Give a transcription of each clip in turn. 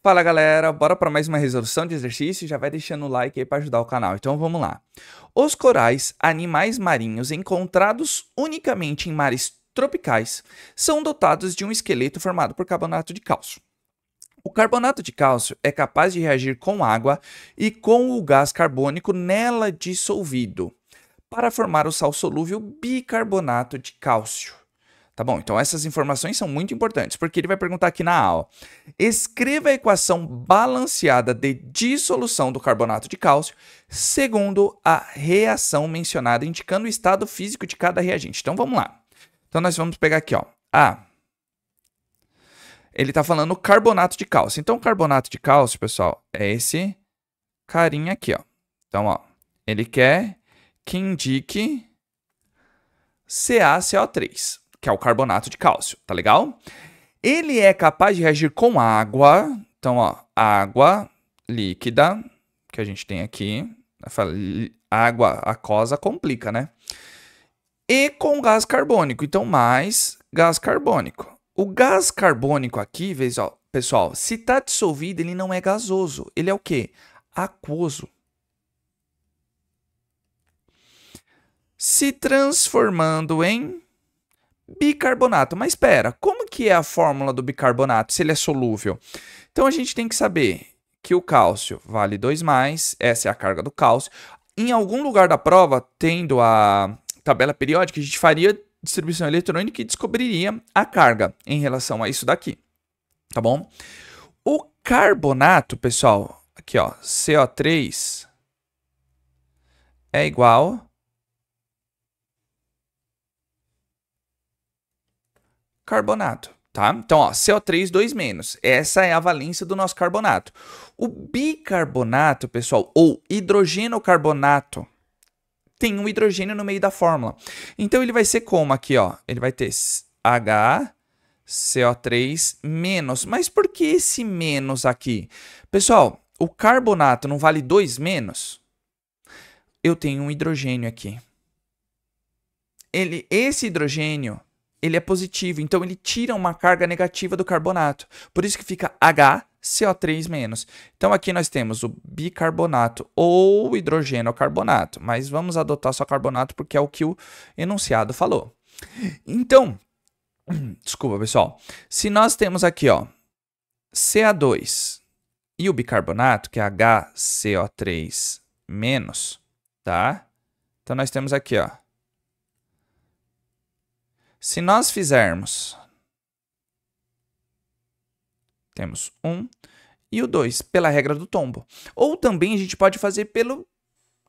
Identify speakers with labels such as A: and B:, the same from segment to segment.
A: Fala galera, bora para mais uma resolução de exercício, já vai deixando o like aí para ajudar o canal. Então vamos lá. Os corais, animais marinhos encontrados unicamente em mares tropicais, são dotados de um esqueleto formado por carbonato de cálcio. O carbonato de cálcio é capaz de reagir com água e com o gás carbônico nela dissolvido, para formar o sal solúvel bicarbonato de cálcio. Tá bom? Então essas informações são muito importantes, porque ele vai perguntar aqui na aula. Escreva a equação balanceada de dissolução do carbonato de cálcio segundo a reação mencionada, indicando o estado físico de cada reagente. Então vamos lá. Então nós vamos pegar aqui, ó. Ele está falando carbonato de cálcio. Então o carbonato de cálcio, pessoal, é esse carinha aqui, ó. Então, ó, ele quer que indique CaCO3, que é o carbonato de cálcio, tá legal? Ele é capaz de reagir com água, então, ó, água líquida, que a gente tem aqui, água aquosa complica, né? E com gás carbônico, então mais gás carbônico. O gás carbônico aqui, veja, ó, pessoal, se tá dissolvido, ele não é gasoso, ele é o quê? Aquoso. Se transformando em bicarbonato. Mas espera, como que é a fórmula do bicarbonato, se ele é solúvel? Então a gente tem que saber que o cálcio vale 2+, essa é a carga do cálcio. Em algum lugar da prova, tendo a tabela periódica, a gente faria distribuição eletrônica e descobriria a carga em relação a isso daqui, tá bom? O carbonato, pessoal, aqui ó, CO3 é igual carbonato, tá? Então, ó, CO3, 2-. Essa é a valência do nosso carbonato. O bicarbonato, pessoal, ou hidrogenocarbonato, tem um hidrogênio no meio da fórmula. Então, ele vai ser como aqui, ó? Ele vai ter HCO3-. Mas por que esse menos aqui? Pessoal, o carbonato não vale 2-? Eu tenho um hidrogênio aqui. Esse hidrogênio ele é positivo, então ele tira uma carga negativa do carbonato. Por isso que fica HCO3-. Então aqui nós temos o bicarbonato ou hidrogenocarbonato, mas vamos adotar só carbonato porque é o que o enunciado falou. Então, desculpa pessoal, se nós temos aqui ó, Ca2 e o bicarbonato, que é HCO3-, tá? Então nós temos aqui ó, se nós fizermos, temos 1 e o 2 pela regra do tombo. Ou também a gente pode fazer pelo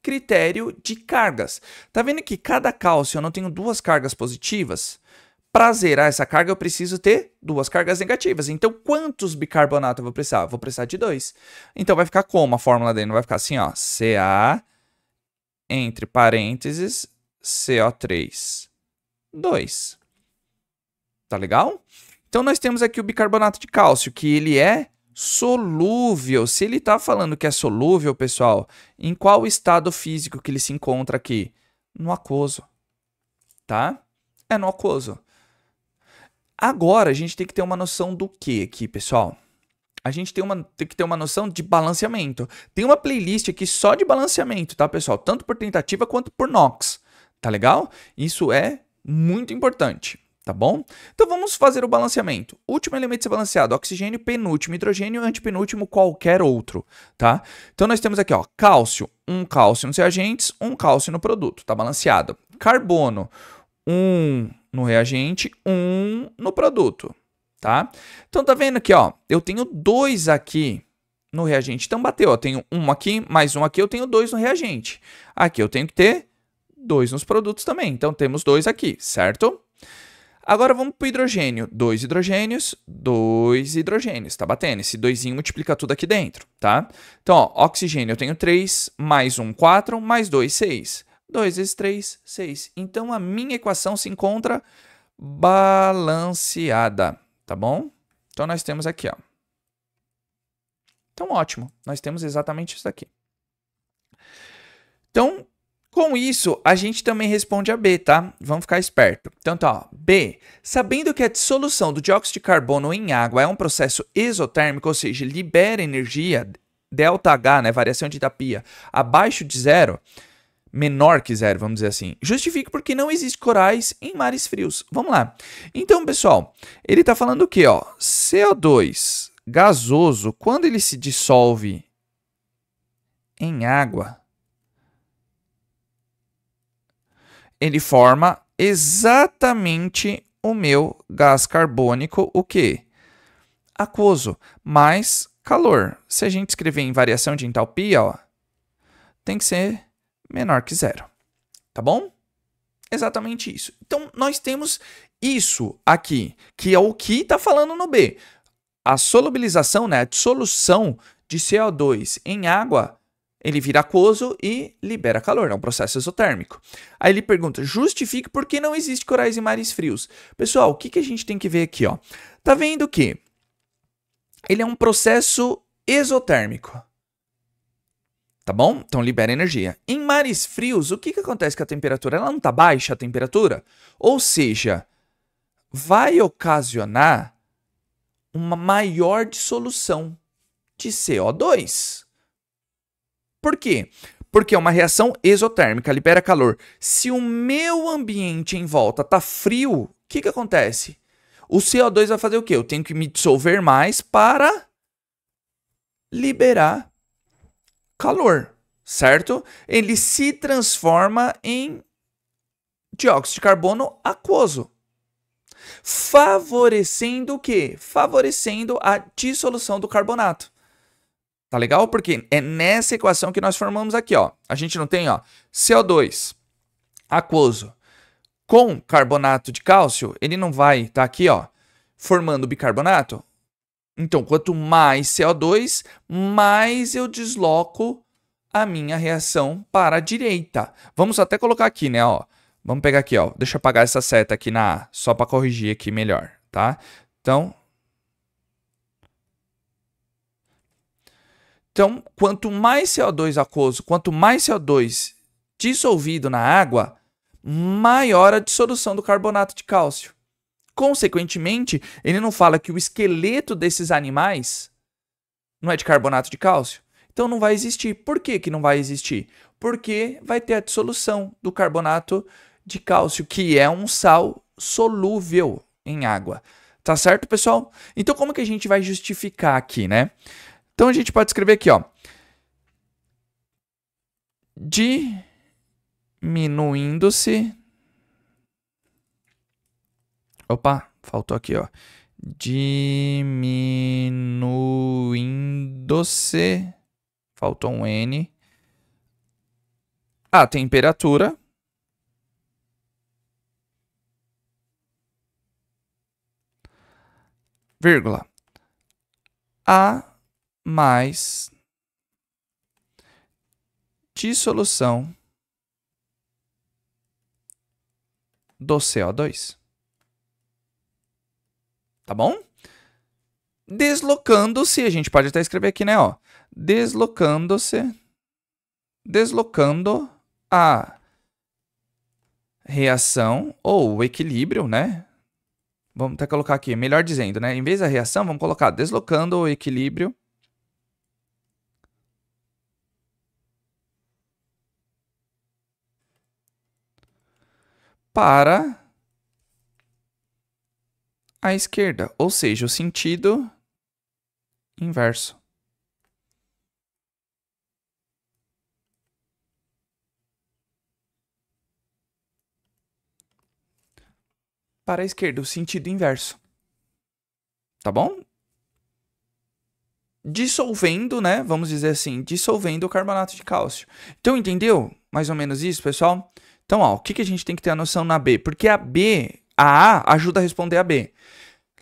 A: critério de cargas. Tá vendo que cada cálcio eu não tenho duas cargas positivas? Para zerar essa carga eu preciso ter duas cargas negativas. Então quantos bicarbonatos eu vou precisar? Vou precisar de 2. Então vai ficar como a fórmula dele? Vai ficar assim, ó, Ca entre parênteses CO3, 2. Tá legal? Então, nós temos aqui o bicarbonato de cálcio, que ele é solúvel. Se ele está falando que é solúvel, pessoal, em qual estado físico que ele se encontra aqui? No aquoso, tá? É no aquoso. Agora, a gente tem que ter uma noção do que aqui, pessoal? A gente tem que ter uma noção de balanceamento. Tem uma playlist aqui só de balanceamento, tá, pessoal? Tanto por tentativa quanto por NOx, tá legal? Isso é muito importante. Tá bom? Então vamos fazer o balanceamento. Último elemento a ser balanceado, oxigênio, penúltimo, hidrogênio, antepenúltimo, qualquer outro, tá? Então nós temos aqui, ó, cálcio, um cálcio nos reagentes, um cálcio no produto, tá balanceado. Carbono, um no reagente, um no produto, tá? Então tá vendo aqui, ó, eu tenho 2 aqui no reagente, então bateu, ó, tenho um aqui, mais um aqui, eu tenho 2 no reagente. Aqui eu tenho que ter 2 nos produtos também, então temos 2 aqui, certo? Agora vamos para o hidrogênio. 2 hidrogênios, 2 hidrogênios. Tá batendo? Esse 2 multiplica tudo aqui dentro, tá? Então, ó, oxigênio eu tenho 3, mais 1, 4, mais 2, 6. 2 vezes 3, 6. Então, a minha equação se encontra balanceada, tá bom? Então, nós temos aqui, ó. Então, ótimo. Nós temos exatamente isso aqui. Então, Com isso, a gente também responde a B, tá? Vamos ficar esperto. Então tá, ó. B. Sabendo que a dissolução do dióxido de carbono em água é um processo exotérmico, ou seja, libera energia, ΔH, né, variação de entropia, abaixo de zero, menor que zero, vamos dizer assim. Justifique porque não existe corais em mares frios. Vamos lá. Então, pessoal, ele tá falando o quê, ó? CO2 gasoso, quando ele se dissolve em água, ele forma exatamente o meu gás carbônico, o quê? Aquoso, mais calor. Se a gente escrever em variação de entalpia, ó, tem que ser menor que zero. Tá bom? Exatamente isso. Então, nós temos isso aqui, que é o que está falando no B. A solubilização, né, a dissolução de CO2 em água, ele vira aquoso e libera calor, é um processo exotérmico. Aí ele pergunta, justifique por que não existe corais em mares frios. Pessoal, o que a gente tem que ver aqui, ó? Tá vendo que ele é um processo exotérmico, tá bom? Então libera energia. Em mares frios, o que acontece com a temperatura? Ela não está baixa a temperatura? Ou seja, vai ocasionar uma maior dissolução de CO2. Por quê? Porque é uma reação exotérmica, libera calor. Se o meu ambiente em volta está frio, o que acontece? O CO2 vai fazer o quê? Eu tenho que me dissolver mais para liberar calor, certo? Ele se transforma em dióxido de carbono aquoso. Favorecendo o quê? Favorecendo a dissolução do carbonato. Tá legal? Porque é nessa equação que nós formamos aqui, ó. A gente não tem, ó, CO2 aquoso com carbonato de cálcio, ele não vai estar aqui, ó, formando bicarbonato. Então, quanto mais CO2, mais eu desloco a minha reação para a direita. Vamos até colocar aqui, né, ó. Vamos pegar aqui, ó. Deixa eu apagar essa seta aqui na A, só para corrigir aqui melhor, tá? Então, quanto mais CO2 aquoso, quanto mais CO2 dissolvido na água, maior a dissolução do carbonato de cálcio. Consequentemente, ele não fala que o esqueleto desses animais não é de carbonato de cálcio. Então não vai existir. Por que não vai existir? Porque vai ter a dissolução do carbonato de cálcio, que é um sal solúvel em água. Tá certo, pessoal? Então como que a gente vai justificar aqui, né? Então a gente pode escrever aqui, ó. Diminuindo-se. Opa, faltou aqui, ó. Diminuindo-se. Faltou um N. A temperatura. Vírgula. A mais dissolução do CO2. Tá bom? Deslocando-se, a gente pode até escrever aqui, né, ó. Deslocando-se, deslocando a reação ou o equilíbrio, né? Vamos até colocar aqui, melhor dizendo, né? Em vez da reação, vamos colocar deslocando o equilíbrio para a esquerda, ou seja, o sentido inverso. Para a esquerda, o sentido inverso. Tá bom? Dissolvendo, né? Vamos dizer assim, dissolvendo o carbonato de cálcio. Então, entendeu mais ou menos isso, pessoal? Então, ó, o que a gente tem que ter a noção na B? Porque a A ajuda a responder a B.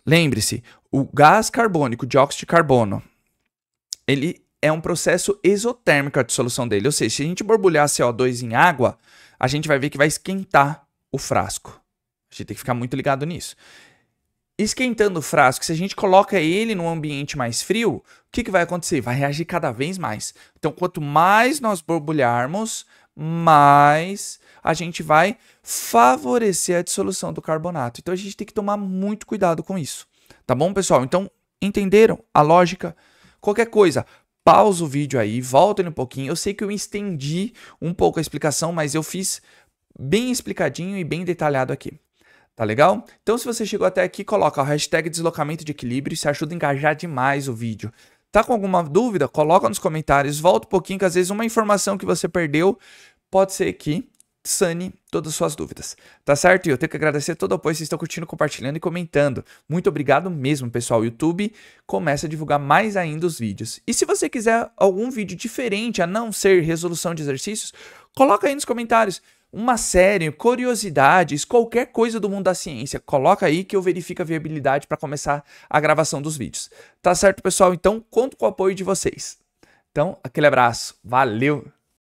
A: Lembre-se, o gás carbônico, dióxido de carbono, ele é um processo exotérmico a dissolução dele. Ou seja, se a gente borbulhar CO2 em água, a gente vai ver que vai esquentar o frasco. A gente tem que ficar muito ligado nisso. Esquentando o frasco, se a gente coloca ele num ambiente mais frio, o que vai acontecer? Vai reagir cada vez mais. Então, quanto mais nós borbulharmos, mais a gente vai favorecer a dissolução do carbonato. Então a gente tem que tomar muito cuidado com isso. Tá bom, pessoal? Então, entenderam a lógica? Qualquer coisa, pausa o vídeo aí, volta um pouquinho. Eu sei que eu estendi um pouco a explicação, mas eu fiz bem explicadinho e bem detalhado aqui. Tá legal? Então, se você chegou até aqui, coloca o hashtag deslocamento de equilíbrio, isso ajuda a engajar demais o vídeo. Tá com alguma dúvida? Coloca nos comentários, volta um pouquinho, que às vezes uma informação que você perdeu pode ser que sane todas as suas dúvidas. Tá certo? E eu tenho que agradecer todo o apoio, vocês estão curtindo, compartilhando e comentando. Muito obrigado mesmo, pessoal. O YouTube começa a divulgar mais ainda os vídeos. E se você quiser algum vídeo diferente, a não ser resolução de exercícios, coloca aí nos comentários. Uma série, curiosidades, qualquer coisa do mundo da ciência, coloca aí que eu verifico a viabilidade para começar a gravação dos vídeos. Tá certo, pessoal? Então, conto com o apoio de vocês. Então, aquele abraço. Valeu!